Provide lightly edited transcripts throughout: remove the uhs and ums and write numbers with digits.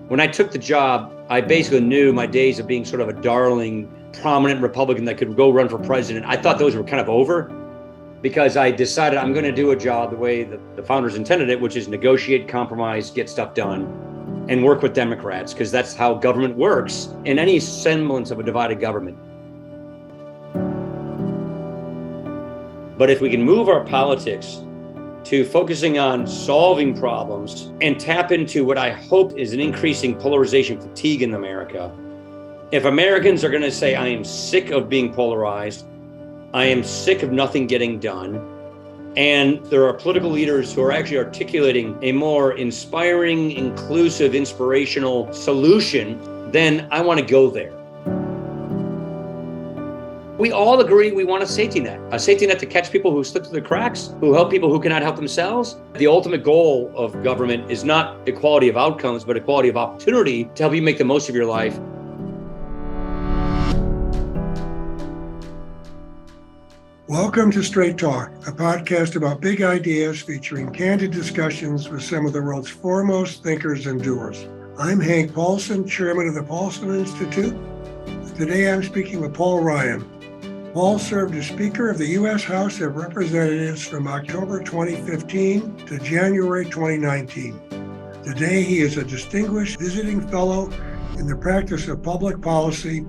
When I took the job, I basically knew my days of being sort of a darling, prominent Republican that could go run for president. I thought those were kind of over because I decided I'm going to do a job the way the founders intended it, which is negotiate, compromise, get stuff done, and work with Democrats, because that's how government works in any semblance of a divided government. But if we can move our politics to focusing on solving problems and tap into what I hope is an increasing polarization fatigue in America. If Americans are going to say, I am sick of being polarized, I am sick of nothing getting done, and there are political leaders who are actually articulating a more inspiring, inclusive, inspirational solution, then I want to go there. We all agree we want a safety net to catch people who slip through the cracks, who help people who cannot help themselves. The ultimate goal of government is not equality of outcomes, but equality of opportunity to help you make the most of your life. Welcome to Straight Talk, a podcast about big ideas featuring candid discussions with some of the world's foremost thinkers and doers. I'm Hank Paulson, chairman of the Paulson Institute. Today I'm speaking with Paul Ryan. Paul served as Speaker of the U.S. House of Representatives from October 2015 to January 2019. Today, he is a distinguished visiting fellow in the practice of public policy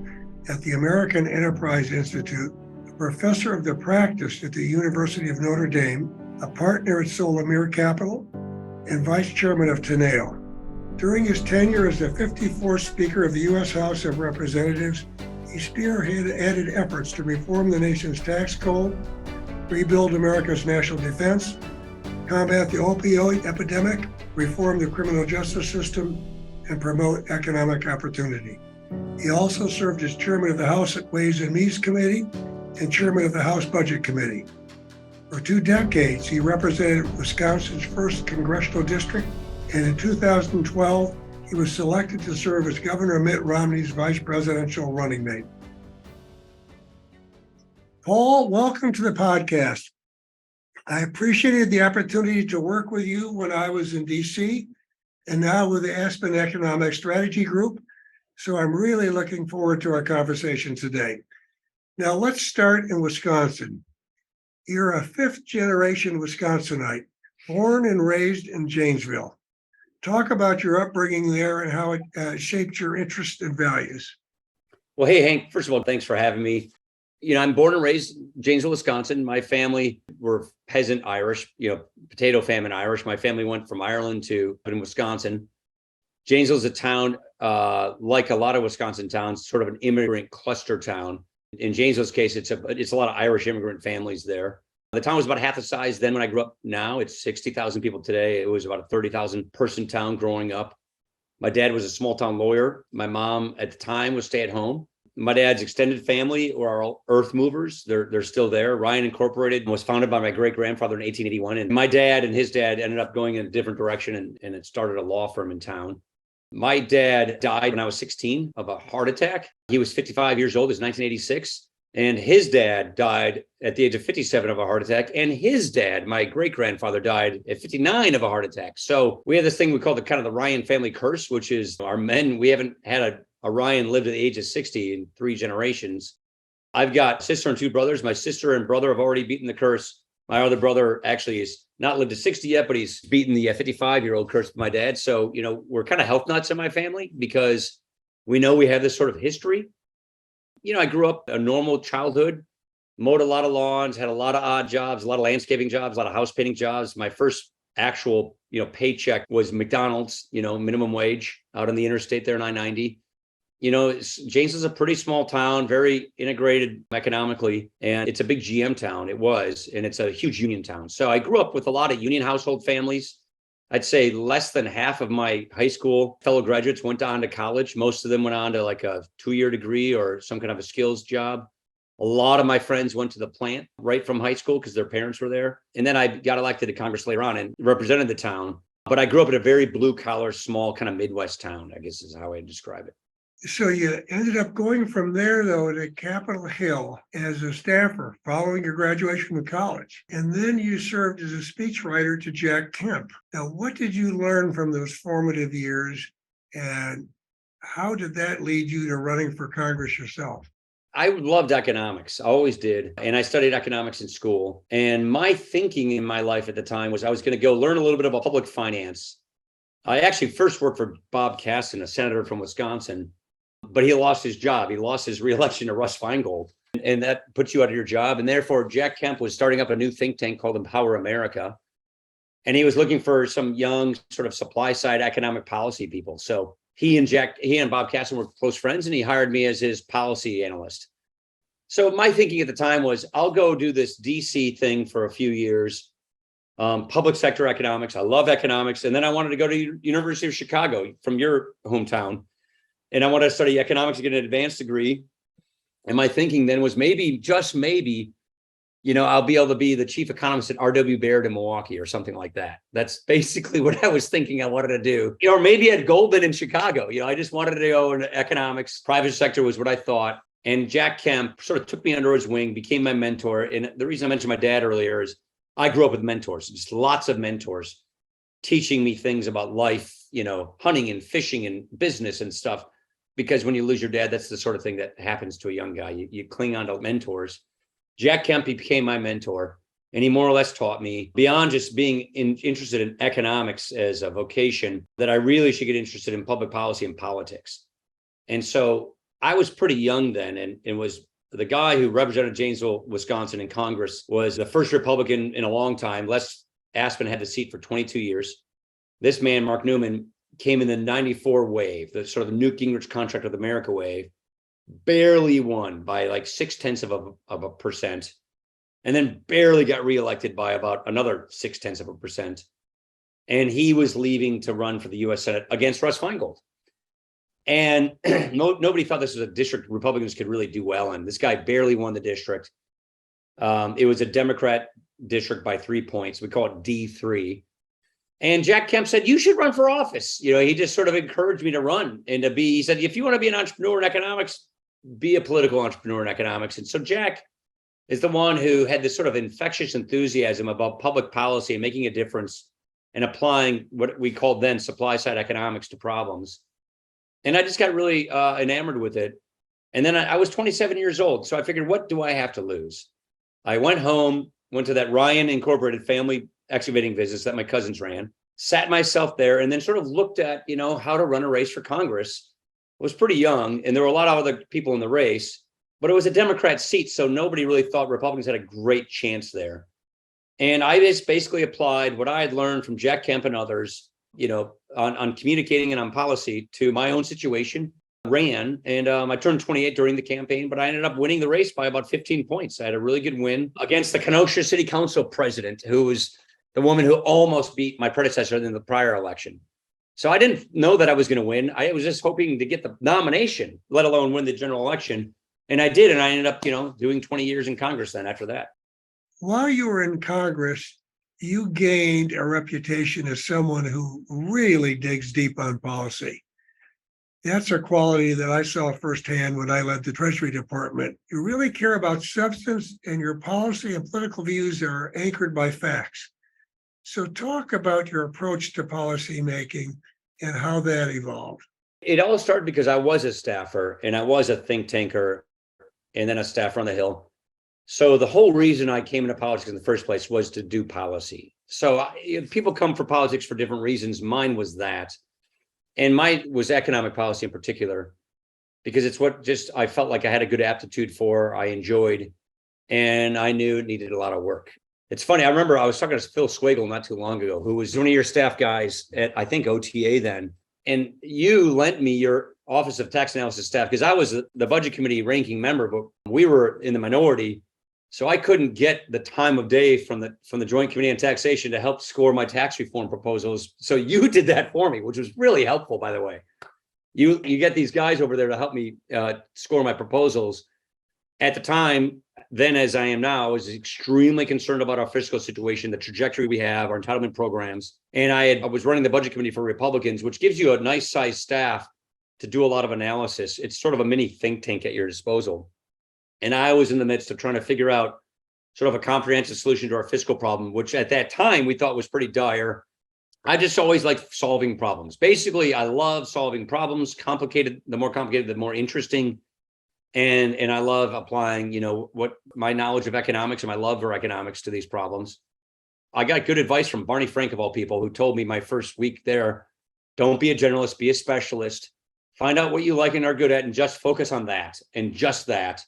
at the American Enterprise Institute, a professor of the practice at the University of Notre Dame, a partner at Solomir Capital, and vice chairman of Teneo. During his tenure as the 54th Speaker of the U.S. House of Representatives, he spearheaded efforts to reform the nation's tax code, rebuild America's national defense, combat the opioid epidemic, reform the criminal justice system, and promote economic opportunity. He also served as chairman of the House Ways and Means Committee and chairman of the House Budget Committee. For 2 decades, he represented Wisconsin's 1st congressional district, and in 2012, he was selected to serve as Governor Mitt Romney's vice presidential running mate. Paul, welcome to the podcast. I appreciated the opportunity to work with you when I was in DC and now with the Aspen Economic Strategy Group. So I'm really looking forward to our conversation today. Now let's start in Wisconsin. You're a 5th generation Wisconsinite, born and raised in Janesville. Talk about your upbringing there and how it shaped your interests and values. Well, hey, Hank, first of all, thanks for having me. I'm born and raised in Janesville, Wisconsin. My family were peasant Irish, potato famine Irish. My family went from Ireland to Wisconsin. Janesville is a town, like a lot of Wisconsin towns, sort of an immigrant cluster town. In Janesville's case, it's a lot of Irish immigrant families there. The town was about half the size then when I grew up. Now it's 60,000 people today. It was about a 30,000 person town growing up. My dad was a small town lawyer. My mom at the time was stay at home. My dad's extended family were all earth movers. They're still there. Ryan Incorporated was founded by my great grandfather in 1881. And my dad and his dad ended up going in a different direction and it started a law firm in town. My dad died when I was 16 of a heart attack. He was 55 years old. It was 1986. And his dad died at the age of 57 of a heart attack. And his dad, my great grandfather, died at 59 of a heart attack. So we have this thing we call the Ryan family curse, which is our men. We haven't had a Ryan live to the age of 60 in 3 generations. I've got a sister and 2 brothers. My sister and brother have already beaten the curse. My other brother actually is not lived to 60 yet, but he's beaten the 55-year-old curse with my dad. So, we're kind of health nuts in my family because we know we have this sort of history. I grew up a normal childhood, mowed a lot of lawns, had a lot of odd jobs, a lot of landscaping jobs, a lot of house painting jobs. My first actual, paycheck was McDonald's, minimum wage out on the interstate there, 990. Janesville's a pretty small town, very integrated economically, and it's a big GM town. It was, and it's a huge union town. So I grew up with a lot of union household families. I'd say less than half of my high school fellow graduates went on to college. Most of them went on to like a 2-year degree or some kind of a skills job. A lot of my friends went to the plant right from high school because their parents were there. And then I got elected to Congress later on and represented the town. But I grew up in a very blue collar, small kind of Midwest town, I guess is how I describe it. So you ended up going from there, though, to Capitol Hill as a staffer following your graduation from college. And then you served as a speechwriter to Jack Kemp. Now, what did you learn from those formative years? And how did that lead you to running for Congress yourself? I loved economics. I always did. And I studied economics in school. And my thinking in my life at the time was I was going to go learn a little bit about public finance. I actually first worked for Bob Casson, a senator from Wisconsin, but he lost his job. He lost his reelection to Russ Feingold. And that puts you out of your job. And therefore, Jack Kemp was starting up a new think tank called Empower America. And he was looking for some young sort of supply side economic policy people. So he and Bob Casson were close friends, and he hired me as his policy analyst. So my thinking at the time was, I'll go do this DC thing for a few years, public sector economics. I love economics. And then I wanted to go to University of Chicago from your hometown. And I wanted to study economics to get an advanced degree. And my thinking then was maybe, just maybe, I'll be able to be the chief economist at R.W. Baird in Milwaukee or something like that. That's basically what I was thinking I wanted to do. Or maybe at Goldman in Chicago. I just wanted to go into economics. Private sector was what I thought. And Jack Kemp sort of took me under his wing, became my mentor. And the reason I mentioned my dad earlier is I grew up with mentors, just lots of mentors teaching me things about life, hunting and fishing and business and stuff. Because when you lose your dad, that's the sort of thing that happens to a young guy. You cling on to mentors. Jack Kemp became my mentor, and he more or less taught me, beyond just being interested in economics as a vocation, that I really should get interested in public policy and politics. And so I was pretty young then, and was the guy who represented Janesville, Wisconsin in Congress, was the first Republican in a long time. Les Aspin had the seat for 22 years. This man, Mark Newman, came in the 94 wave, the sort of the Newt Gingrich Contract with America wave, barely won by like 0.6%, and then barely got reelected by about another 0.6%. And he was leaving to run for the U.S. Senate against Russ Feingold. And nobody thought this was a district Republicans could really do well in. This guy barely won the district. It was a Democrat district by 3 points. We call it D3. And Jack Kemp said, you should run for office. He just sort of encouraged me to run and he said, if you want to be an entrepreneur in economics, be a political entrepreneur in economics. And so Jack is the one who had this sort of infectious enthusiasm about public policy and making a difference and applying what we called then supply side economics to problems. And I just got really enamored with it. And then I was 27 years old. So I figured, what do I have to lose? I went home, went to that Ryan Incorporated family excavating business that my cousins ran, sat myself there, and then sort of looked at, how to run a race for Congress. I was pretty young, and there were a lot of other people in the race, but it was a Democrat seat, so nobody really thought Republicans had a great chance there. And I just basically applied what I had learned from Jack Kemp and others, on communicating and on policy to my own situation, ran, and I turned 28 during the campaign, but I ended up winning the race by about 15 points. I had a really good win against the Kenosha City Council president, who was the woman who almost beat my predecessor in the prior election. So I didn't know that I was going to win. I was just hoping to get the nomination, let alone win the general election. And I did. And I ended up, doing 20 years in Congress then after that. While you were in Congress, you gained a reputation as someone who really digs deep on policy. That's a quality that I saw firsthand when I led the Treasury Department. You really care about substance, and your policy and political views are anchored by facts. So talk about your approach to policy making and how that evolved. It all started because I was a staffer, and I was a think tanker, and then a staffer on the Hill. So the whole reason I came into politics in the first place was to do policy. So people come for politics for different reasons. Mine was that. And mine was economic policy in particular, because it's what just I felt like I had a good aptitude for, I enjoyed, and I knew it needed a lot of work. It's funny, I remember I was talking to Phil Swagel not too long ago, who was one of your staff guys at, I think, OTA then. And you lent me your Office of Tax Analysis staff, because I was the budget committee ranking member, but we were in the minority. So I couldn't get the time of day from the Joint Committee on Taxation to help score my tax reform proposals. So you did that for me, which was really helpful, by the way. You get these guys over there to help me score my proposals. At the time, then as I am now, I was extremely concerned about our fiscal situation, the trajectory we have, our entitlement programs. And I was running the budget committee for Republicans, which gives you a nice sized staff to do a lot of analysis. It's sort of a mini think tank at your disposal. And I was in the midst of trying to figure out sort of a comprehensive solution to our fiscal problem, which at that time we thought was pretty dire. I just always like solving problems. Basically, I love solving problems. Complicated, the more complicated, the more interesting. And I love applying, what my knowledge of economics and my love for economics to these problems. I got good advice from Barney Frank, of all people, who told me my first week there, don't be a generalist, be a specialist. Find out what you like and are good at and just focus on that and just that.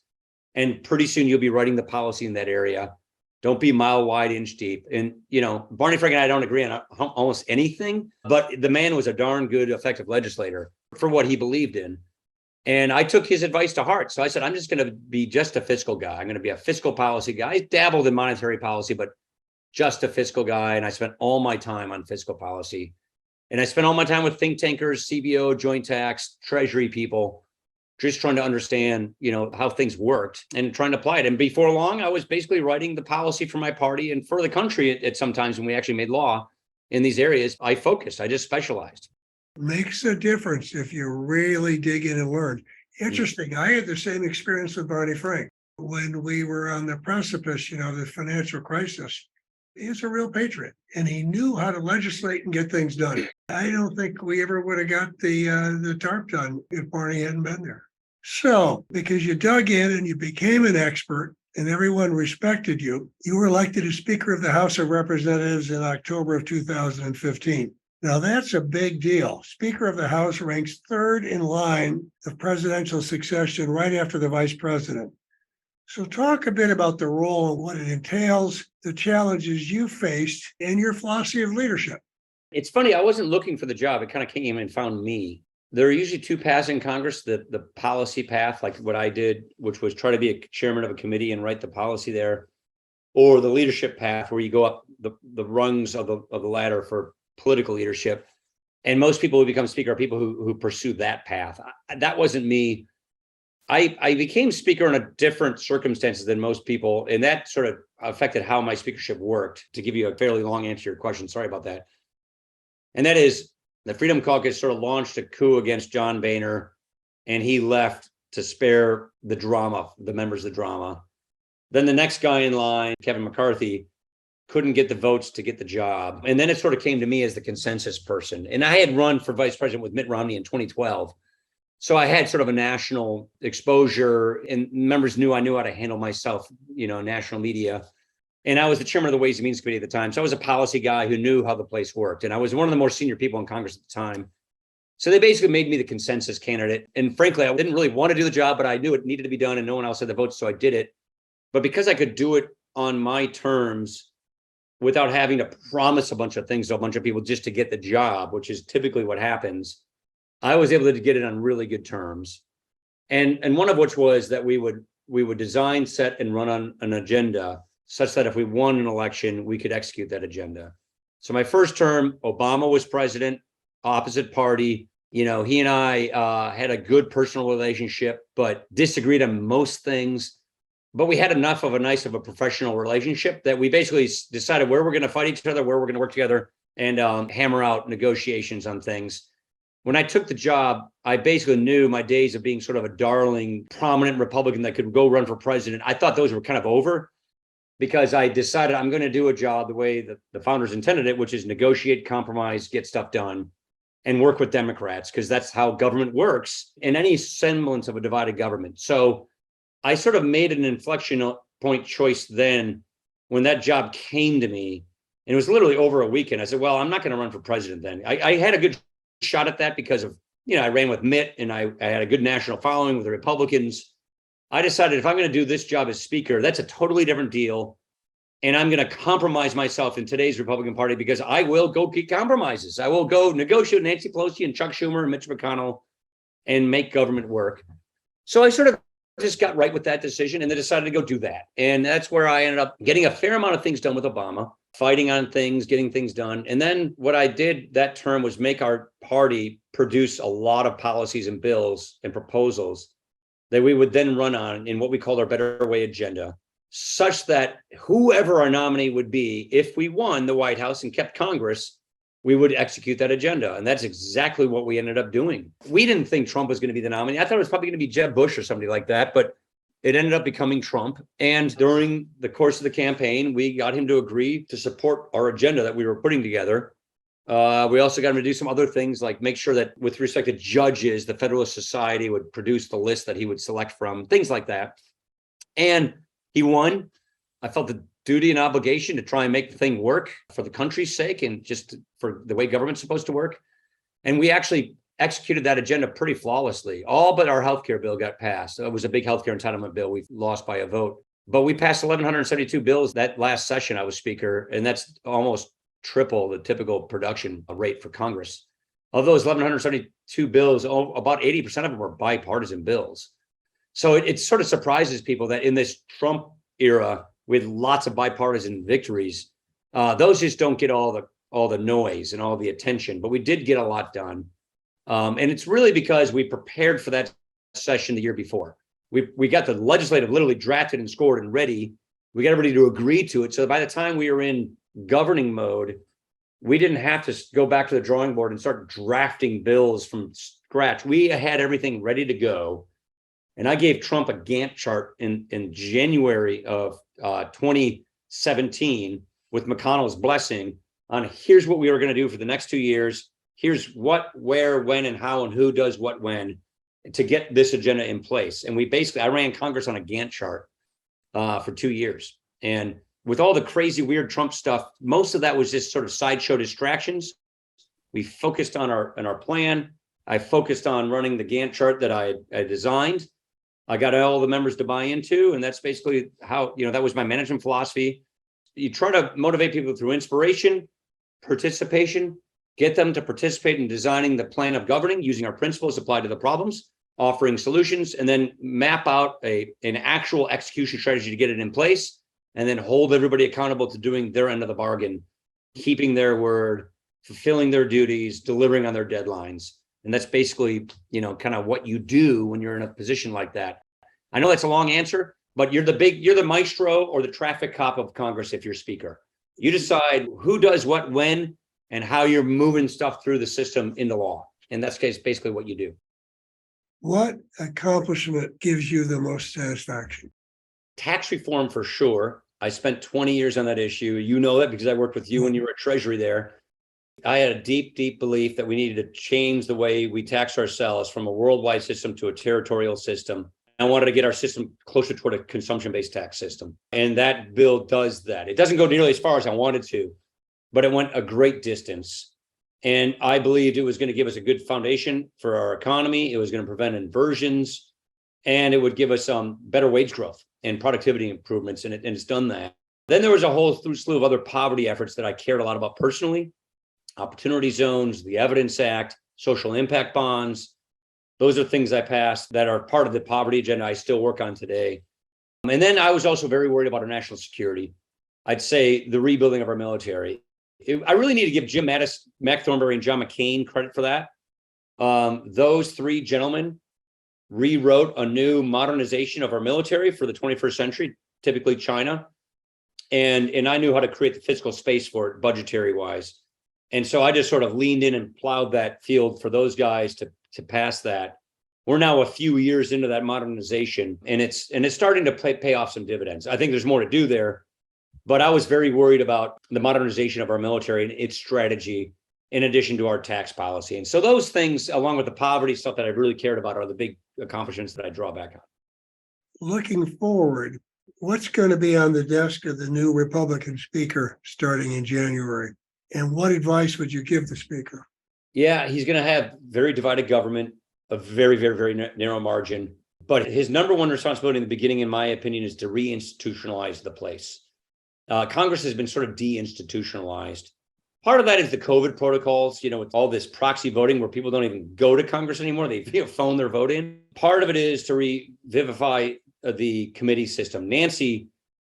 And pretty soon you'll be writing the policy in that area. Don't be mile wide, inch deep. And, Barney Frank and I don't agree on almost anything, but the man was a darn good, effective legislator for what he believed in. And I took his advice to heart. So I said, I'm just going to be just a fiscal guy. I'm going to be a fiscal policy guy. I dabbled in monetary policy, but just a fiscal guy. And I spent all my time on fiscal policy. And I spent all my time with think tankers, CBO, joint tax, treasury people, just trying to understand, how things worked and trying to apply it. And before long, I was basically writing the policy for my party and for the country at some times when we actually made law in these areas. I just specialized. Makes a difference if you really dig in and learn. Interesting. I had the same experience with Barney Frank when we were on the precipice, the financial crisis. He's a real patriot, and he knew how to legislate and get things done. I don't think we ever would have got the TARP done if Barney hadn't been there. So, because you dug in and you became an expert and everyone respected you, you were elected as Speaker of the House of Representatives in October of 2015. Now, that's a big deal. Speaker of the House ranks third in line of presidential succession right after the vice president. So talk a bit about the role and what it entails, the challenges you faced, and your philosophy of leadership. It's funny, I wasn't looking for the job. It kind of came and found me. There are usually two paths in Congress, the policy path, like what I did, which was try to be a chairman of a committee and write the policy there, or the leadership path where you go up the rungs of the ladder for political leadership. And most people who become speaker are people who pursue that path. That wasn't me. I became speaker in a different circumstances than most people, and that sort of affected how my speakership worked. To give you a fairly long answer to your question, sorry about that. And that is, the Freedom Caucus sort of launched a coup against John Boehner, and he left to spare the drama, the members of the drama. Then the next guy in line, Kevin McCarthy, couldn't get the votes to get the job. And then it sort of came to me as the consensus person. And I had run for vice president with Mitt Romney in 2012. So I had sort of a national exposure, and members knew I knew how to handle myself, national media. And I was the chairman of the Ways and Means Committee at the time. So I was a policy guy who knew how the place worked. And I was one of the more senior people in Congress at the time. So they basically made me the consensus candidate. And frankly, I didn't really want to do the job, but I knew it needed to be done and no one else had the votes. So I did it. But because I could do it on my terms without having to promise a bunch of things to a bunch of people just to get the job, which is typically what happens, I was able to get it on really good terms. And one of which was that we would design, set, and run on an agenda such that if we won an election, we could execute that agenda. So my first term, Obama was president, opposite party. He and I had a good personal relationship, but disagreed on most things. But we had enough of a professional relationship that we basically decided where we're going to fight each other, where we're going to work together, and hammer out negotiations on things. When I took the job, I basically knew my days of being sort of a darling, prominent Republican that could go run for president. I thought those were kind of over, because I decided I'm going to do a job the way that the founders intended it, which is negotiate, compromise, get stuff done, and work with Democrats, because that's how government works in any semblance of a divided government. So I sort of made an inflection point choice then when that job came to me, and it was literally over a weekend. I said, well, I'm not going to run for president then. I had a good shot at that because of, I ran with Mitt and I had a good national following with the Republicans. I decided if I'm going to do this job as speaker, that's a totally different deal. And I'm going to compromise myself in today's Republican Party, because I will go get compromises. I will go negotiate with Nancy Pelosi and Chuck Schumer and Mitch McConnell and make government work. So I sort of just got right with that decision and then decided to go do that. And that's where I ended up getting a fair amount of things done with Obama, fighting on things, getting things done. And then what I did that term was make our party produce a lot of policies and bills and proposals that we would then run on in what we called our Better Way agenda, such that whoever our nominee would be, if we won the White House and kept Congress, we would execute that agenda. And that's exactly what we ended up doing. We didn't think Trump was going to be the nominee. I thought it was probably going to be Jeb Bush or somebody like that, but it ended up becoming Trump. And during the course of the campaign, we got him to agree to support our agenda that we were putting together. We also got him to do some other things, like make sure that with respect to judges, the Federalist Society would produce the list that he would select from, things like that. And he won. I felt the duty and obligation to try and make the thing work for the country's sake and just for the way government's supposed to work. And we actually executed that agenda pretty flawlessly. All but our healthcare bill got passed. It was a big healthcare entitlement bill. We lost by a vote, but we passed 1,172 bills that last session I was speaker, and that's almost triple the typical production rate for Congress. Of those 1,172 bills, about 80% of them were bipartisan bills. So it sort of surprises people that in this Trump era with lots of bipartisan victories, those just don't get all the noise and all the attention. But we did get a lot done. And it's really because we prepared for that session the year before. We got the legislative literally drafted and scored and ready. We got everybody to agree to it. So by the time we were in governing mode, we didn't have to go back to the drawing board and start drafting bills from scratch. We had everything ready to go. And I gave Trump a Gantt chart in January of 2017 with McConnell's blessing on here's what we were going to do for the next 2 years. Here's what, where, when, and how, and who does what when to get this agenda in place. And I ran Congress on a Gantt chart for 2 years. And with all the crazy, weird Trump stuff, most of that was just sort of sideshow distractions. We focused on our plan. I focused on running the Gantt chart that I designed. I got all the members to buy into, and that's basically how, that was my management philosophy. You try to motivate people through inspiration, participation, get them to participate in designing the plan of governing using our principles applied to the problems, offering solutions, and then map out an actual execution strategy to get it in place, and then hold everybody accountable to doing their end of the bargain, keeping their word, fulfilling their duties, delivering on their deadlines. And that's basically, kind of what you do when you're in a position like that. I know that's a long answer, but you're the maestro or the traffic cop of Congress if you're speaker. You decide who does what, when, and how you're moving stuff through the system into law. And that's basically what you do. What accomplishment gives you the most satisfaction? Tax reform for sure. I spent 20 years on that issue. You know that because I worked with you when you were at Treasury there. I had a deep, deep belief that we needed to change the way we tax ourselves from a worldwide system to a territorial system. I wanted to get our system closer toward a consumption-based tax system. And that bill does that. It doesn't go nearly as far as I wanted to, but it went a great distance. And I believed it was going to give us a good foundation for our economy. It was going to prevent inversions, and it would give us better wage growth and productivity improvements. And it's done that. Then there was a whole slew of other poverty efforts that I cared a lot about personally. Opportunity zones, the Evidence Act, social impact bonds. Those are things I passed that are part of the poverty agenda I still work on today. And then I was also very worried about our national security. I'd say the rebuilding of our military. I really need to give Jim Mattis, Mac Thornberry, and John McCain credit for that. Those three gentlemen rewrote a new modernization of our military for the 21st century, typically China. And I knew how to create the fiscal space for it, budgetary wise. And so I just sort of leaned in and plowed that field for those guys to pass that. We're now a few years into that modernization, and it's starting to pay off some dividends. I think there's more to do there, but I was very worried about the modernization of our military and its strategy in addition to our tax policy. And so those things, along with the poverty stuff that I really cared about, are the big accomplishments that I draw back on. Looking forward, what's going to be on the desk of the new Republican speaker starting in January? And what advice would you give the speaker? Yeah, he's going to have very divided government, a very, very, very narrow margin. But his number one responsibility in the beginning, in my opinion, is to reinstitutionalize the place. Congress has been sort of deinstitutionalized. Part of that is the COVID protocols, with all this proxy voting where people don't even go to Congress anymore. They phone their vote in. Part of it is to revivify the committee system. Nancy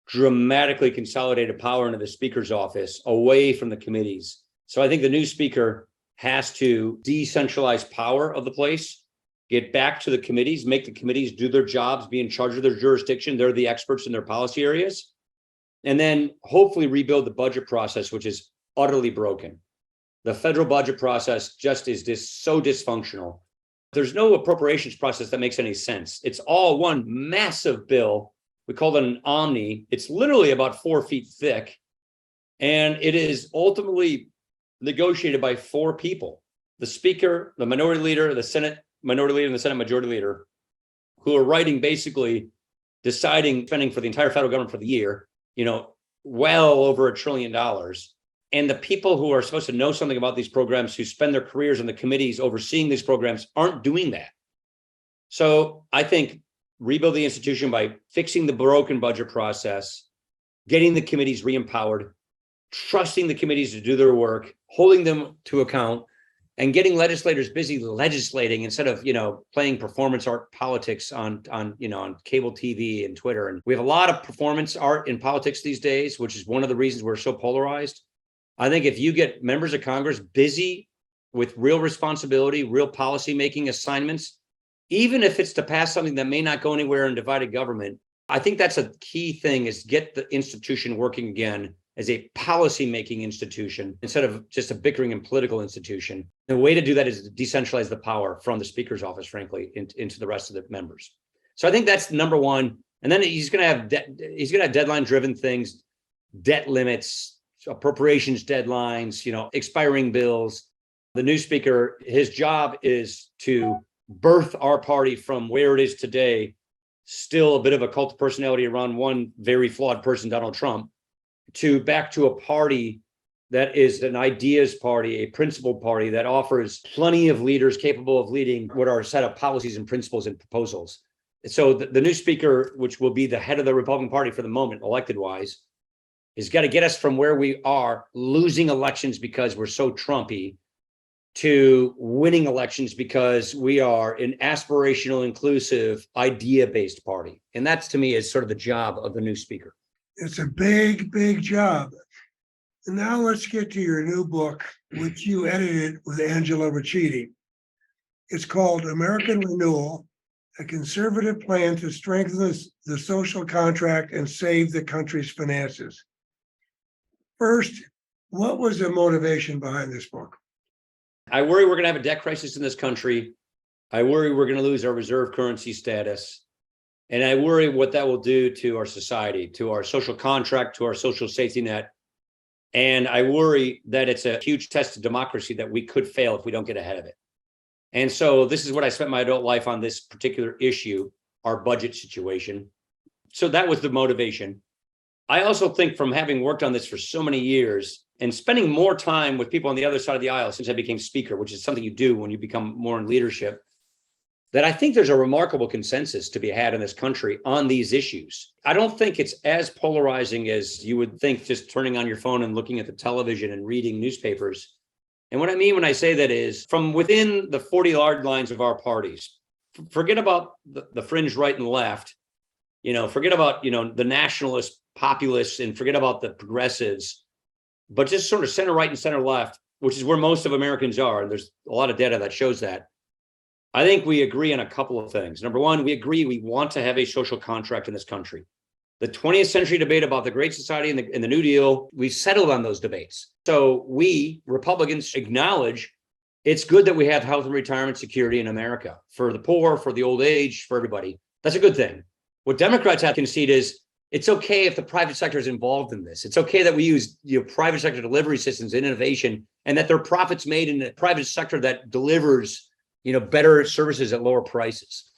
dramatically consolidated power into the speaker's office away from the committees. So I think the new speaker has to decentralize power of the place, get back to the committees, make the committees do their jobs, be in charge of their jurisdiction. They're the experts in their policy areas. And then hopefully rebuild the budget process, which is utterly broken. The federal budget process just is so dysfunctional. There's no appropriations process that makes any sense. It's all one massive bill. We call it an omni. It's literally about 4 feet thick. And it is ultimately negotiated by four people: the Speaker, the Minority Leader, the Senate Minority Leader, and the Senate Majority Leader, who are writing basically deciding spending for the entire federal government for the year, well over $1 trillion. And the people who are supposed to know something about these programs, who spend their careers in the committees overseeing these programs, aren't doing that. So I think rebuild the institution by fixing the broken budget process, getting the committees re-empowered, trusting the committees to do their work, holding them to account, and getting legislators busy legislating instead of, playing performance art politics on cable TV and Twitter. And we have a lot of performance art in politics these days, which is one of the reasons we're so polarized. I think if you get members of Congress busy with real responsibility, real policy making assignments, even if it's to pass something that may not go anywhere in divided government, I think that's a key thing, is get the institution working again as a policy-making institution instead of just a bickering and political institution. The way to do that is to decentralize the power from the Speaker's office, frankly, into the rest of the members. So I think that's number one. And then he's going to have deadline-driven things, debt limits, appropriations deadlines, expiring bills. The new Speaker, his job is to birth our party from where it is today, still a bit of a cult of personality around one very flawed person, Donald Trump, to back to a party that is an ideas party, a principled party that offers plenty of leaders capable of leading what are a set of policies and principles and proposals. So the new Speaker, which will be the head of the Republican Party for the moment, elected wise, is got to get us from where we are losing elections because we're so Trumpy to winning elections because we are an aspirational, inclusive, idea-based party. And that's, to me, is sort of the job of the new Speaker. It's a big, big job. And now let's get to your new book, which you edited with Angela Ricciuti. It's called American Renewal, a conservative plan to strengthen the social contract and save the country's finances. First, what was the motivation behind this book? I worry we're going to have a debt crisis in this country. I worry we're going to lose our reserve currency status. And I worry what that will do to our society, to our social contract, to our social safety net. And I worry that it's a huge test of democracy that we could fail if we don't get ahead of it. And so this is what I spent my adult life on, this particular issue, our budget situation. So that was the motivation. I also think, from having worked on this for so many years and spending more time with people on the other side of the aisle since I became Speaker, which is something you do when you become more in leadership, that I think there's a remarkable consensus to be had in this country on these issues. I don't think it's as polarizing as you would think just turning on your phone and looking at the television and reading newspapers. And what I mean when I say that is, from within the 40 yard lines of our parties, forget about the fringe right and left, forget about, the nationalist populists, and forget about the progressives, but just sort of center right and center left, which is where most of Americans are. And there's a lot of data that shows that. I think we agree on a couple of things. Number one, we agree we want to have a social contract in this country. The 20th century debate about the Great Society and the New Deal, we've settled on those debates. So we, Republicans, acknowledge it's good that we have health and retirement security in America for the poor, for the old age, for everybody. That's a good thing. What Democrats have conceded is it's okay if the private sector is involved in this. It's okay that we use private sector delivery systems and innovation, and that there are profits made in the private sector that delivers better services at lower prices.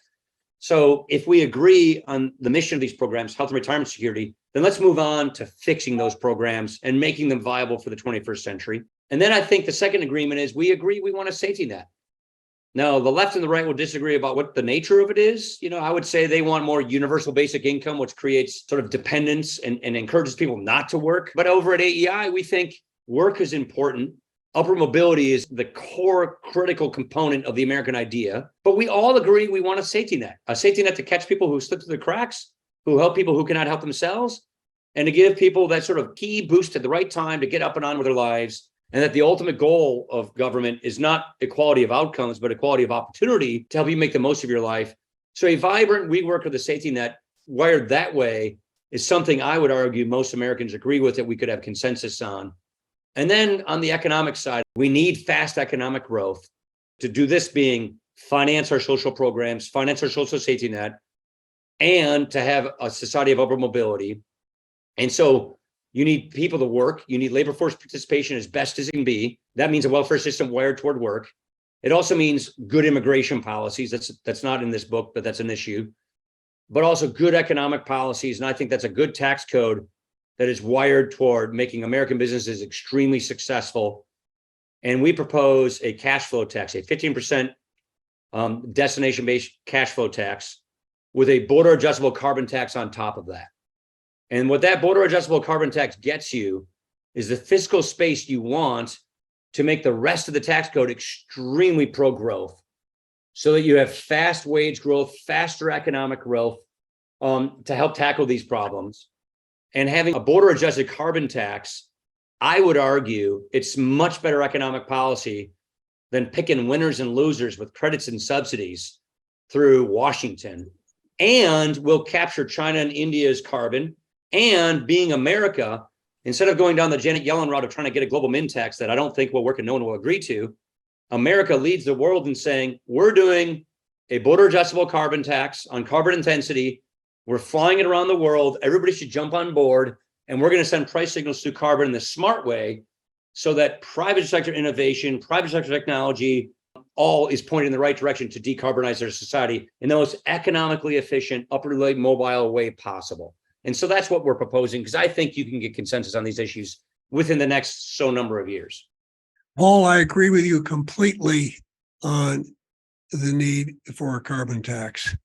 So if we agree on the mission of these programs, health and retirement security, then let's move on to fixing those programs and making them viable for the 21st century. And then I think the second agreement is we agree we want a safety net. Now, the left and the right will disagree about what the nature of it is. I would say they want more universal basic income, which creates sort of dependence and encourages people not to work. But over at AEI, we think work is important. Upward mobility is the core critical component of the American idea. But we all agree we want a safety net to catch people who slip through the cracks, who help people who cannot help themselves, and to give people that sort of key boost at the right time to get up and on with their lives. And that the ultimate goal of government is not equality of outcomes, but equality of opportunity to help you make the most of your life. So a vibrant WeWork with a safety net wired that way is something I would argue most Americans agree with, that we could have consensus on. And then on the economic side, we need fast economic growth. To do this being finance our social programs, finance our social safety net, and to have a society of upward mobility. And so, You need people to work. You need labor force participation as best as it can be. That means a welfare system wired toward work. It also means good immigration policies. That's not in this book, but that's an issue. But also good economic policies. And I think that's a good tax code that is wired toward making American businesses extremely successful. And we propose a cash flow tax, a 15% destination-based cash flow tax with a border adjustable carbon tax on top of that. And what that border adjustable carbon tax gets you is the fiscal space you want to make the rest of the tax code extremely pro-growth, so that you have fast wage growth, faster economic growth to help tackle these problems. And having a border adjusted carbon tax, I would argue it's much better economic policy than picking winners and losers with credits and subsidies through Washington. And will capture China and India's carbon. And being America, instead of going down the Janet Yellen route of trying to get a global min tax that I don't think will work and no one will agree to, America leads the world in saying, we're doing a border adjustable carbon tax on carbon intensity. We're flying it around the world. Everybody should jump on board. And we're going to send price signals through carbon in the smart way so that private sector innovation, private sector technology, all is pointed in the right direction to decarbonize their society in the most economically efficient, upwardly mobile way possible. And so that's what we're proposing, because I think you can get consensus on these issues within the next number of years. Paul, I agree with you completely on the need for a carbon tax.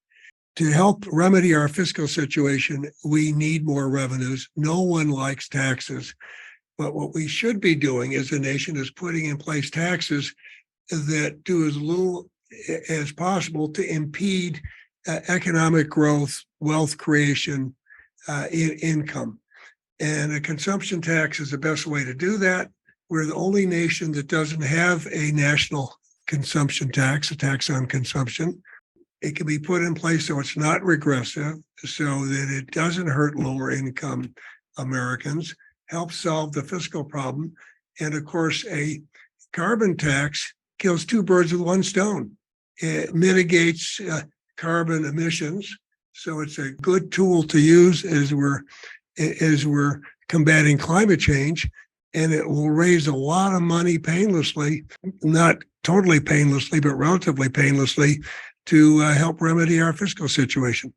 To help remedy our fiscal situation, we need more revenues. No one likes taxes. But what we should be doing as a nation is putting in place taxes that do as little as possible to impede economic growth, wealth creation, income. And a consumption tax is the best way to do that. We're the only nation that doesn't have a national consumption tax, a tax on consumption. It can be put in place so it's not regressive, so that it doesn't hurt lower income Americans, help solve the fiscal problem. And of course, a carbon tax kills two birds with one stone. It mitigates carbon emissions. So it's a good tool to use as we're combating climate change. And it will raise a lot of money painlessly, not totally painlessly, but relatively painlessly, to help remedy our fiscal situation.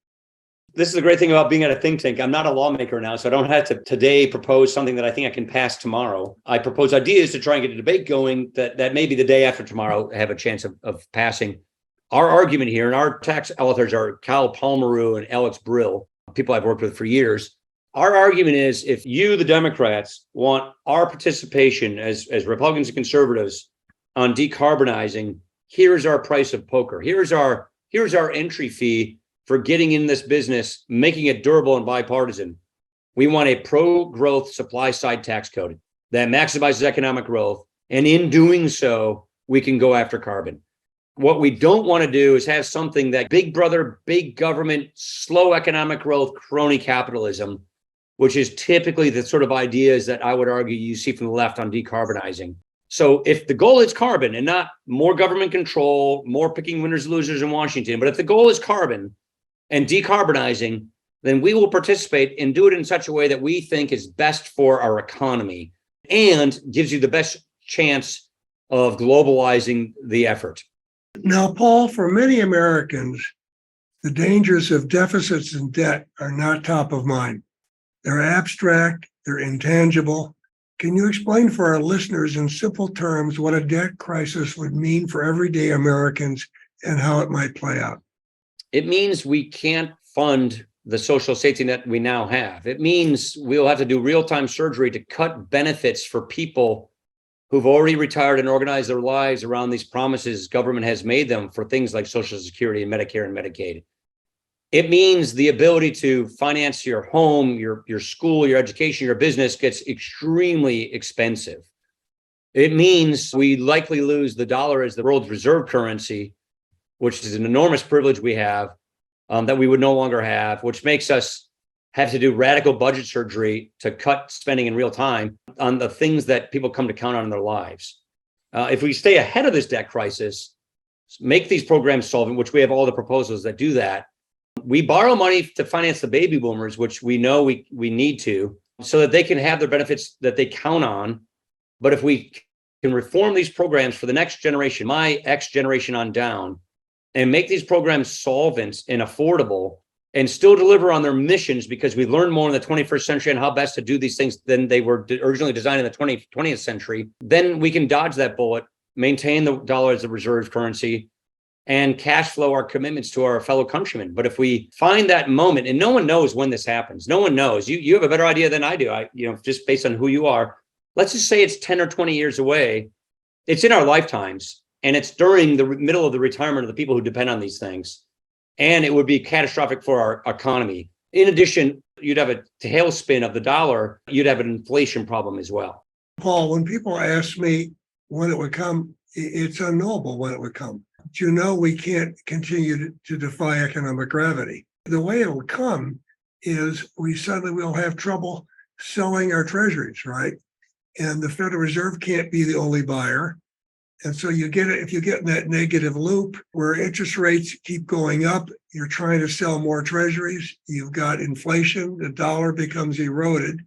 This is the great thing about being at a think tank. I'm not a lawmaker now, so I don't have to today propose something that I think I can pass tomorrow. I propose ideas to try and get a debate going that maybe the day after tomorrow have a chance of passing. Our argument here, and our tax authors are Cal Palmeru and Alex Brill, people I've worked with for years. Our argument is, if you, the Democrats, want our participation as Republicans and conservatives on decarbonizing, here's our price of poker. Here's our entry fee for getting in this business, making it durable and bipartisan. We want a pro-growth supply-side tax code that maximizes economic growth. And in doing so, we can go after carbon. What we don't want to do is have something that big brother, big government, slow economic growth, crony capitalism, which is typically the sort of ideas that I would argue you see from the left on decarbonizing. So if the goal is carbon and not more government control, more picking winners and losers in Washington, but if the goal is carbon and decarbonizing, then we will participate and do it in such a way that we think is best for our economy and gives you the best chance of globalizing the effort. Now, Paul, for many Americans, the dangers of deficits and debt are not top of mind. They're abstract, they're intangible. Can you explain for our listeners in simple terms what a debt crisis would mean for everyday Americans and how it might play out? It means we can't fund the social safety net we now have. It means we'll have to do real-time surgery to cut benefits for people who've already retired and organized their lives around these promises government has made them for things like Social Security and Medicare and Medicaid. It means the ability to finance your home, your school, your education, your business gets extremely expensive. It means we likely lose the dollar as the world's reserve currency, which is an enormous privilege we have that we would no longer have, which makes us have to do radical budget surgery to cut spending in real time on the things that people come to count on in their lives. If we stay ahead of this debt crisis, make these programs solvent, which we have all the proposals that do that. We borrow money to finance the baby boomers, which we know we need to. so that they can have their benefits that they count on. But if we can reform these programs for the next generation, my X generation on down, and make these programs solvent and affordable and still deliver on their missions, because we learned more in the 21st century on how best to do these things than they were originally designed in the 20th century, then we can dodge that bullet, maintain the dollar as a reserve currency, and cash flow our commitments to our fellow countrymen. But if we find that moment, and no one knows when this happens, no one knows. You have a better idea than I do. Just based on who you are. Let's just say it's 10 or 20 years away. It's in our lifetimes, and it's during the middle of the retirement of the people who depend on these things. And it would be catastrophic for our economy. In addition, you'd have a tailspin of the dollar. You'd have an inflation problem as well. Paul, when people ask me when it would come, it's unknowable when it would come. But we can't continue to defy economic gravity. The way it will come is we suddenly will have trouble selling our treasuries, right? And the Federal Reserve can't be the only buyer. And so you get it, if you get in that negative loop where interest rates keep going up, you're trying to sell more treasuries, you've got inflation, the dollar becomes eroded.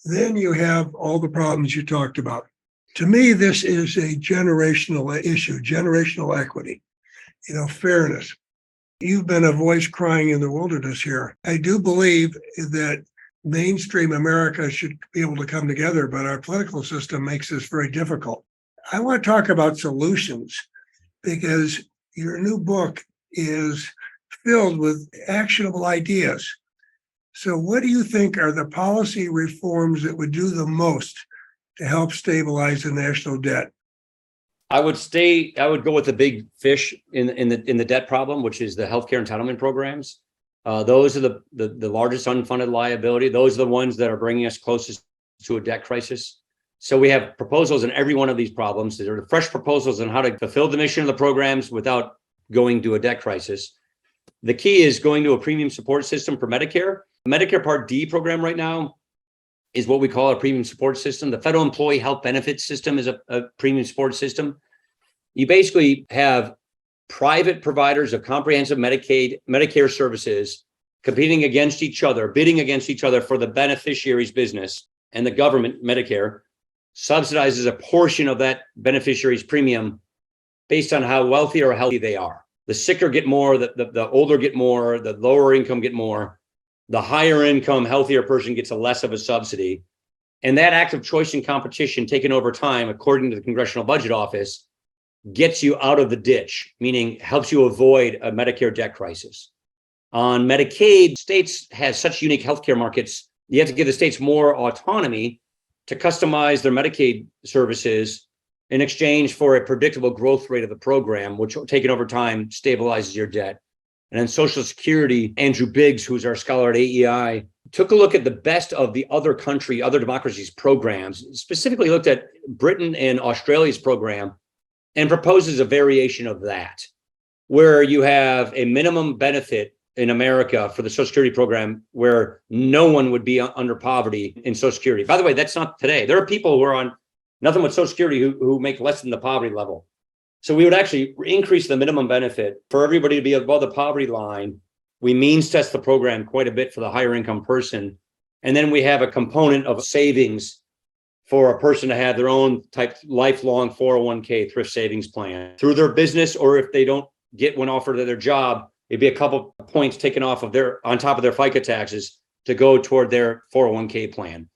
Then you have all the problems you talked about. To me, this is a generational issue, generational equity, fairness. You've been a voice crying in the wilderness here. I do believe that mainstream America should be able to come together, but our political system makes this very difficult. I want to talk about solutions because your new book is filled with actionable ideas. So what do you think are the policy reforms that would do the most to help stabilize the national debt? I would go with the big fish in the debt problem, which is the healthcare entitlement programs. Those are the largest unfunded liability. Those are the ones that are bringing us closest to a debt crisis. So we have proposals in every one of these problems. There are fresh proposals on how to fulfill the mission of the programs without going to a debt crisis. The key is going to a premium support system for Medicare. The Medicare Part D program right now is what we call a premium support system. The Federal Employee Health Benefits System is a premium support system. You basically have private providers of comprehensive Medicare services competing against each other, bidding against each other for the beneficiary's business, and the government, Medicare, subsidizes a portion of that beneficiary's premium based on how wealthy or healthy they are. The sicker get more, the older get more, the lower income get more. The higher income, healthier person gets a less of a subsidy. And that act of choice and competition taken over time, according to the Congressional Budget Office, gets you out of the ditch, meaning helps you avoid a Medicare debt crisis. On Medicaid, states have such unique healthcare markets, you have to give the states more autonomy to customize their Medicaid services in exchange for a predictable growth rate of the program, which taken over time stabilizes your debt. And then Social Security, Andrew Biggs, who's our scholar at AEI, took a look at the best of the other democracies' programs, specifically looked at Britain and Australia's program, and proposes a variation of that, where you have a minimum benefit in America for the Social Security program where no one would be under poverty in Social Security. By the way, that's not today. There are people who are on nothing but Social Security who make less than the poverty level. So we would actually increase the minimum benefit for everybody to be above the poverty line. We means test the program quite a bit for the higher income person. And then we have a component of savings for a person to have their own type lifelong 401k thrift savings plan through their business, or if they don't get one offered at their job, it'd be a couple points taken off of on top of their FICA taxes to go toward their 401k plan.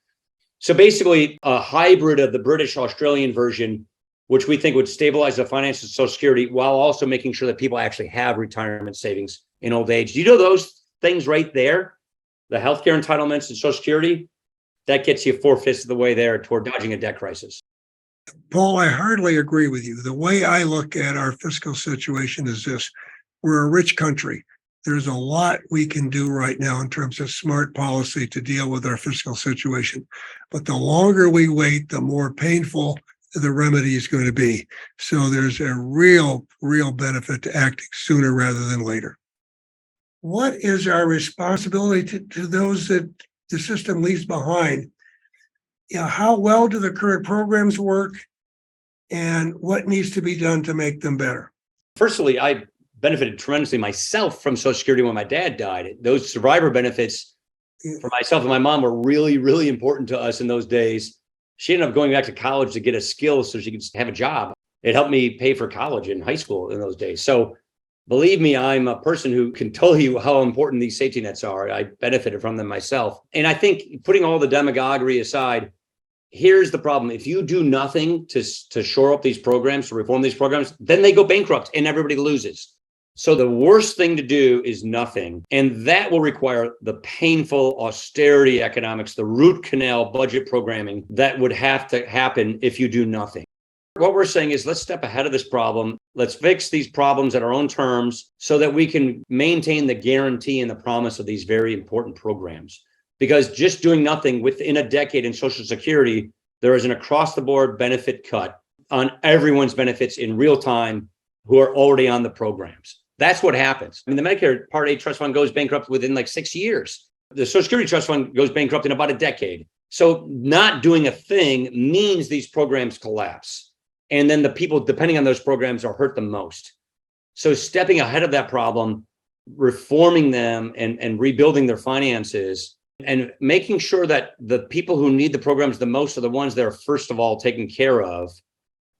So basically a hybrid of the British Australian version, which we think would stabilize the finances of Social Security while also making sure that people actually have retirement savings in old age. Do you know those things right there? The healthcare entitlements and Social Security, that gets you 4/5 of the way there toward dodging a debt crisis. Paul, I hardly agree with you. The way I look at our fiscal situation is this. We're a rich country. There's a lot we can do right now in terms of smart policy to deal with our fiscal situation. But the longer we wait, the more painful the remedy is going to be. So there's a real benefit to acting sooner rather than later. What is our responsibility to those that the system leaves behind? How well do the current programs work, and what needs to be done to make them better? Firstly, I benefited tremendously myself from Social Security when my dad died. Those survivor benefits for myself and my mom were really, really important to us in those days. She ended up going back to college to get a skill so she could have a job. It helped me pay for college in high school in those days. So believe me, I'm a person who can tell you how important these safety nets are. I benefited from them myself. And I think putting all the demagoguery aside, here's the problem. If you do nothing to shore up these programs, to reform these programs, then they go bankrupt and everybody loses. So the worst thing to do is nothing. And that will require the painful austerity economics, the root canal budget programming that would have to happen if you do nothing. What we're saying is let's step ahead of this problem. Let's fix these problems at our own terms so that we can maintain the guarantee and the promise of these very important programs. Because just doing nothing within a decade in Social Security, there is an across-the-board benefit cut on everyone's benefits in real time who are already on the programs. That's what happens. I mean, the Medicare Part A trust fund goes bankrupt within like 6 years. The Social Security trust fund goes bankrupt in about a decade. So not doing a thing means these programs collapse. And then the people depending on those programs are hurt the most. So stepping ahead of that problem, reforming them and rebuilding their finances, and making sure that the people who need the programs the most are the ones that are first of all taken care of.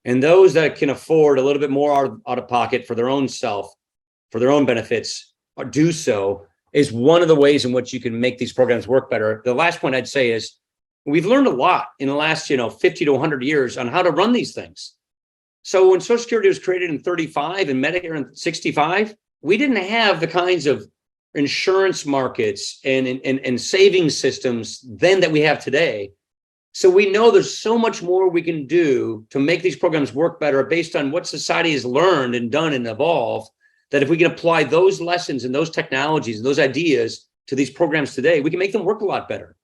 And those that can afford a little bit more out of pocket for their own self, for their own benefits, or do so, is one of the ways in which you can make these programs work better. The last point I'd say is we've learned a lot in the last 50 to 100 years on how to run these things. So when Social Security was created in 35 and Medicare in 65, we didn't have the kinds of insurance markets and savings systems then that we have today. So we know there's so much more we can do to make these programs work better based on what society has learned and done and evolved, that if we can apply those lessons and those technologies and those ideas to these programs today, we can make them work a lot better.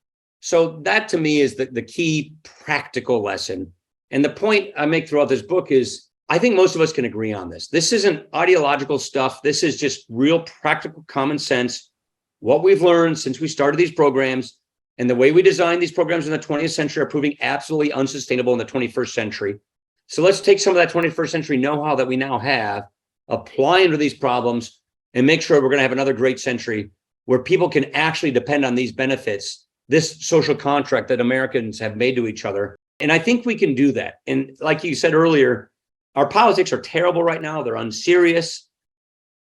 So that to me is the key practical lesson. And the point I make throughout this book is I think most of us can agree on this. This isn't ideological stuff. This is just real practical common sense. What we've learned since we started these programs and the way we designed these programs in the 20th century are proving absolutely unsustainable in the 21st century. So let's take some of that 21st century know-how that we now have, apply into these problems, and make sure we're going to have another great century where people can actually depend on these benefits, this social contract that Americans have made to each other. And I think we can do that. And like you said earlier, our politics are terrible right now. They're unserious,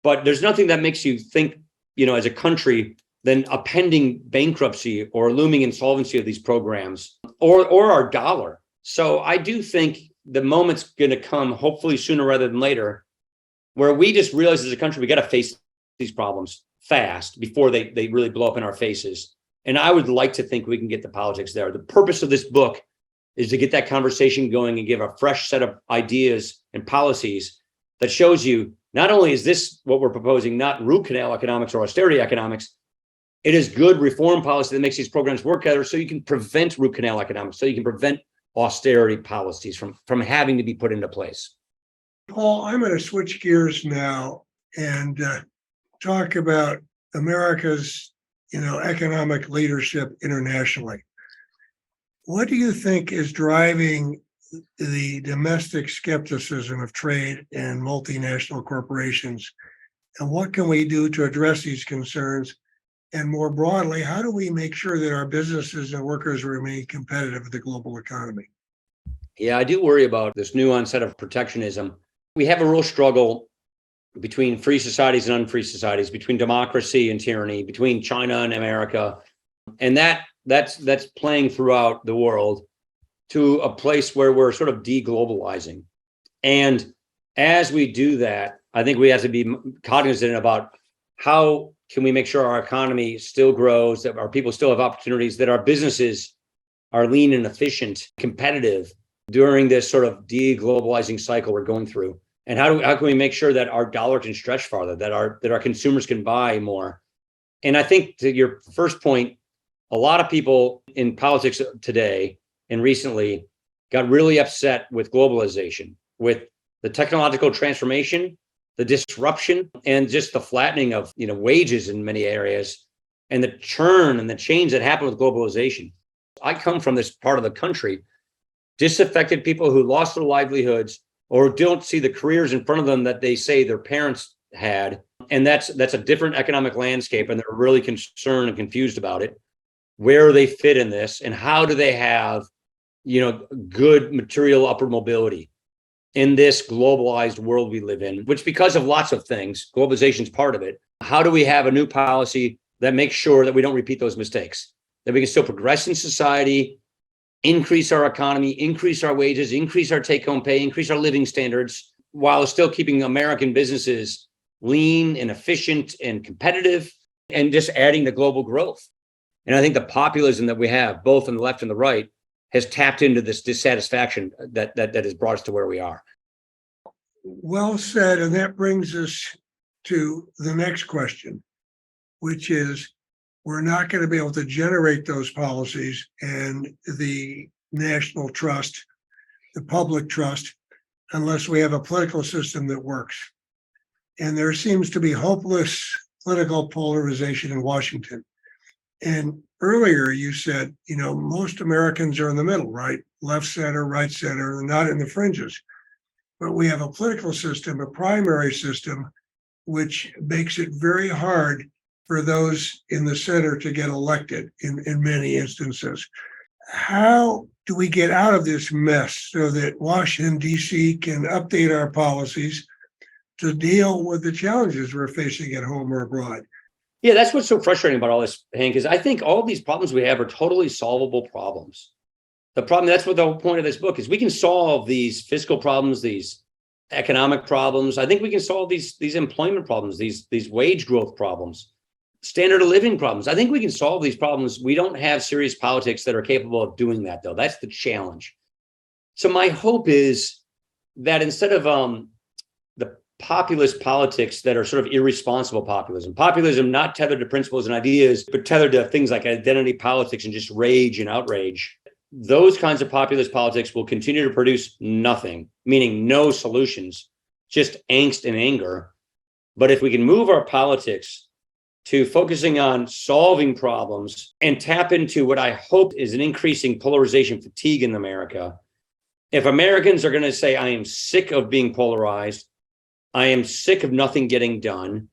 but there's nothing that makes you think, as a country, than a pending bankruptcy or looming insolvency of these programs or our dollar. So I do think the moment's going to come, hopefully sooner rather than later, where we just realize as a country, we got to face these problems fast before they really blow up in our faces. And I would like to think we can get the politics there. The purpose of this book is to get that conversation going and give a fresh set of ideas and policies that shows you not only is this what we're proposing, not root canal economics or austerity economics, it is good reform policy that makes these programs work better so you can prevent root canal economics, so you can prevent austerity policies from having to be put into place. Paul, I'm going to switch gears now and talk about America's, economic leadership internationally. What do you think is driving the domestic skepticism of trade and multinational corporations? And what can we do to address these concerns? And more broadly, how do we make sure that our businesses and workers remain competitive with the global economy? Yeah, I do worry about this new onset of protectionism. We have a real struggle between free societies and unfree societies, between democracy and tyranny, between China and America. And that's playing throughout the world to a place where we're sort of deglobalizing. And as we do that, I think we have to be cognizant about how can we make sure our economy still grows, that our people still have opportunities, that our businesses are lean and efficient, competitive during this sort of deglobalizing cycle we're going through. And how can we make sure that our dollar can stretch farther, that our consumers can buy more? And I think to your first point, a lot of people in politics today and recently got really upset with globalization, with the technological transformation, the disruption, and just the flattening of wages in many areas, and the churn and the change that happened with globalization. I come from this part of the country, disaffected people who lost their livelihoods or don't see the careers in front of them that they say their parents had. And that's a different economic landscape, and they're really concerned and confused about it. where they fit in this, and how do they have, good material upward mobility in this globalized world we live in, which because of lots of things, globalization is part of it. How do we have a new policy that makes sure that we don't repeat those mistakes, that we can still progress in society, increase our economy, increase our wages, increase our take-home pay, increase our living standards, while still keeping American businesses lean and efficient and competitive, and just adding to global growth. And I think the populism that we have, both on the left and the right, has tapped into this dissatisfaction that has brought us to where we are. Well said. And that brings us to the next question, which is, we're not going to be able to generate those policies and the national trust, the public trust, unless we have a political system that works. And there seems to be hopeless political polarization in Washington. And earlier you said, most Americans are in the middle, right? Left center, right center, not in the fringes. But we have a political system, a primary system, which makes it very hard for those in the center to get elected in many instances. How do we get out of this mess so that Washington, D.C. can update our policies to deal with the challenges we're facing at home or abroad? Yeah, that's what's so frustrating about all this, Hank, is I think all these problems we have are totally solvable problems. The problem, that's what the whole point of this book is. We can solve these fiscal problems, these economic problems. I think we can solve these employment problems, these wage growth problems, standard of living problems. I think we can solve these problems. We don't have serious politics that are capable of doing that, though. That's the challenge. So my hope is that instead of the populist politics that are sort of irresponsible populism not tethered to principles and ideas, but tethered to things like identity politics and just rage and outrage, those kinds of populist politics will continue to produce nothing, meaning no solutions, just angst and anger. But if we can move our politics to focusing on solving problems and tap into what I hope is an increasing polarization fatigue in America, if Americans are going to say, I am sick of being polarized, I am sick of nothing getting done,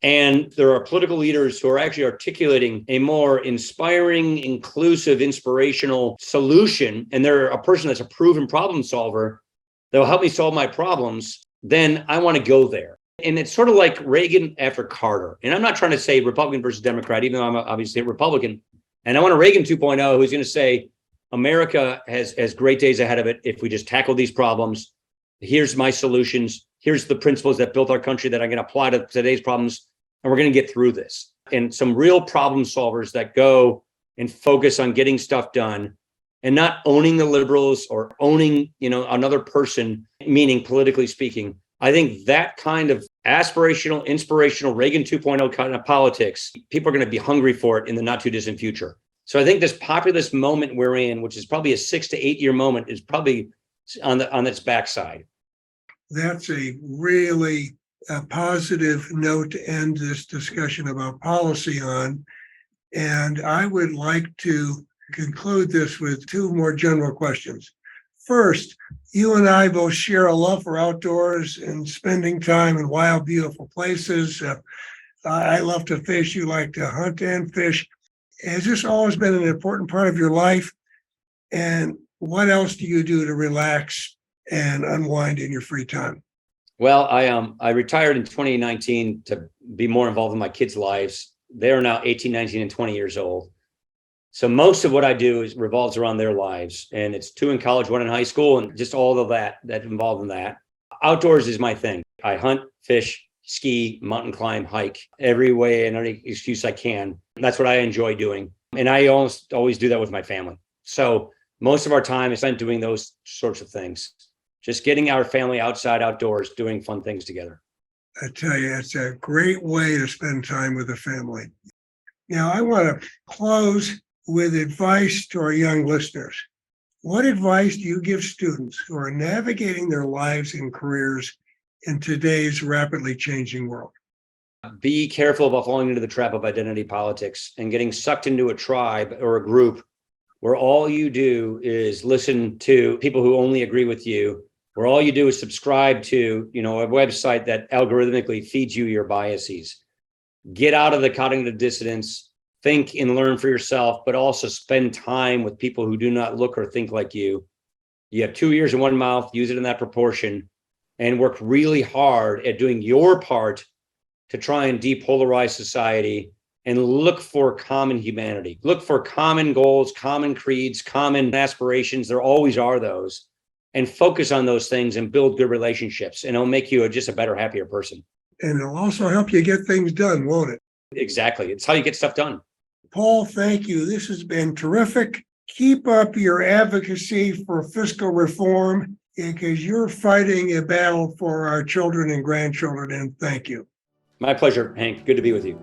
and there are political leaders who are actually articulating a more inspiring, inclusive, inspirational solution, and they're a person that's a proven problem solver that will help me solve my problems, then I want to go there. And it's sort of like Reagan after Carter. And I'm not trying to say Republican versus Democrat, even though I'm obviously a Republican. And I want a Reagan 2.0 who's going to say, America has great days ahead of it if we just tackle these problems. Here's my solutions. Here's the principles that built our country that I'm going to apply to today's problems. And we're going to get through this. And some real problem solvers that go and focus on getting stuff done and not owning the liberals or owning, another person, meaning politically speaking. I think that kind of aspirational, inspirational Reagan 2.0 kind of politics, people are going to be hungry for it in the not too distant future. So I think this populist moment we're in, which is probably a 6 to 8 year moment, is probably on its backside. That's a really positive note to end this discussion about policy on. And I would like to conclude this with two more general questions. First, you and I both share a love for outdoors and spending time in wild, beautiful places. I love to fish. You like to hunt and fish. Has this always been an important part of your life? And what else do you do to relax and unwind in your free time? Well, I retired in 2019 to be more involved in my kids' lives. They're now 18, 19, and 20 years old. So most of what I do revolves around their lives. And it's 2 in college, 1 in high school, and just all of that involved in that. Outdoors is my thing. I hunt, fish, ski, mountain climb, hike, every way and any excuse I can. That's what I enjoy doing. And I always do that with my family. So most of our time is spent doing those sorts of things. Just getting our family outside, outdoors, doing fun things together. I tell you, it's a great way to spend time with the family. Now, I want to close with advice to our young listeners. What advice do you give students who are navigating their lives and careers in today's rapidly changing world? Be careful about falling into the trap of identity politics and getting sucked into a tribe or a group where all you do is listen to people who only agree with you, where all you do is subscribe to, a website that algorithmically feeds you your biases. Get out of the cognitive dissonance. think and learn for yourself, but also spend time with people who do not look or think like you. You have 2 ears and one mouth, use it in that proportion, and work really hard at doing your part to try and depolarize society and look for common humanity, look for common goals, common creeds, common aspirations. There always are those, and focus on those things and build good relationships. And it'll make you just a better, happier person. And it'll also help you get things done, won't it? Exactly. It's how you get stuff done. Paul, thank you. This has been terrific. Keep up your advocacy for fiscal reform because you're fighting a battle for our children and grandchildren. And thank you. My pleasure, Hank. Good to be with you.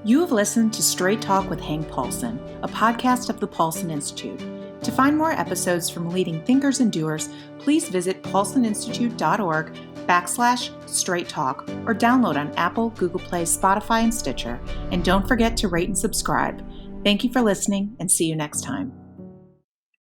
You have listened to Straight Talk with Hank Paulson, a podcast of the Paulson Institute. To find more episodes from leading thinkers and doers, please visit paulsoninstitute.org/Straight Talk or download on Apple, Google Play, Spotify, and Stitcher. And don't forget to rate and subscribe. Thank you for listening and see you next time.